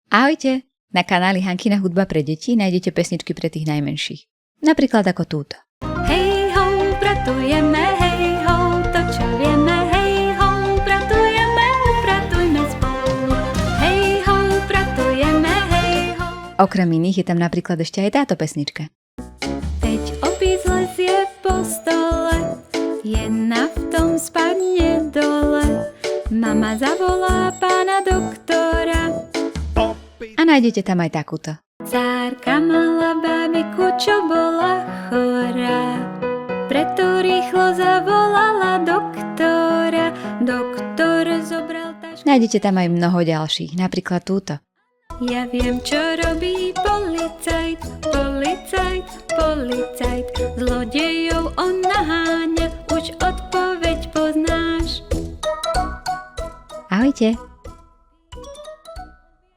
Ahojte! Na kanáli Hankina hudba pre deti nájdete pesničky pre tých najmenších. Napríklad ako túto. Hej ho, pratujeme, hej ho, to čo vieme, hej ho, pratujeme, upratujme spolu. Hej ho, pratujeme, hej ho. Okrem iných je tam napríklad ešte aj táto pesnička. Teď opíc lezie po stole, jedna v tom spadne dole. Mama zavolá pána doktora. A nájdete tam aj takúto. Cárka mala bábiku, čo bola chorá, preto rýchlo zavolala doktora. Doktor zobral tašku. Nájdete tam aj mnoho ďalších, napríklad túto. Ja viem, čo robí policajt, policajt, policajt. Zlodejov on naháňa, už odpoveď poznáš. Ahojte!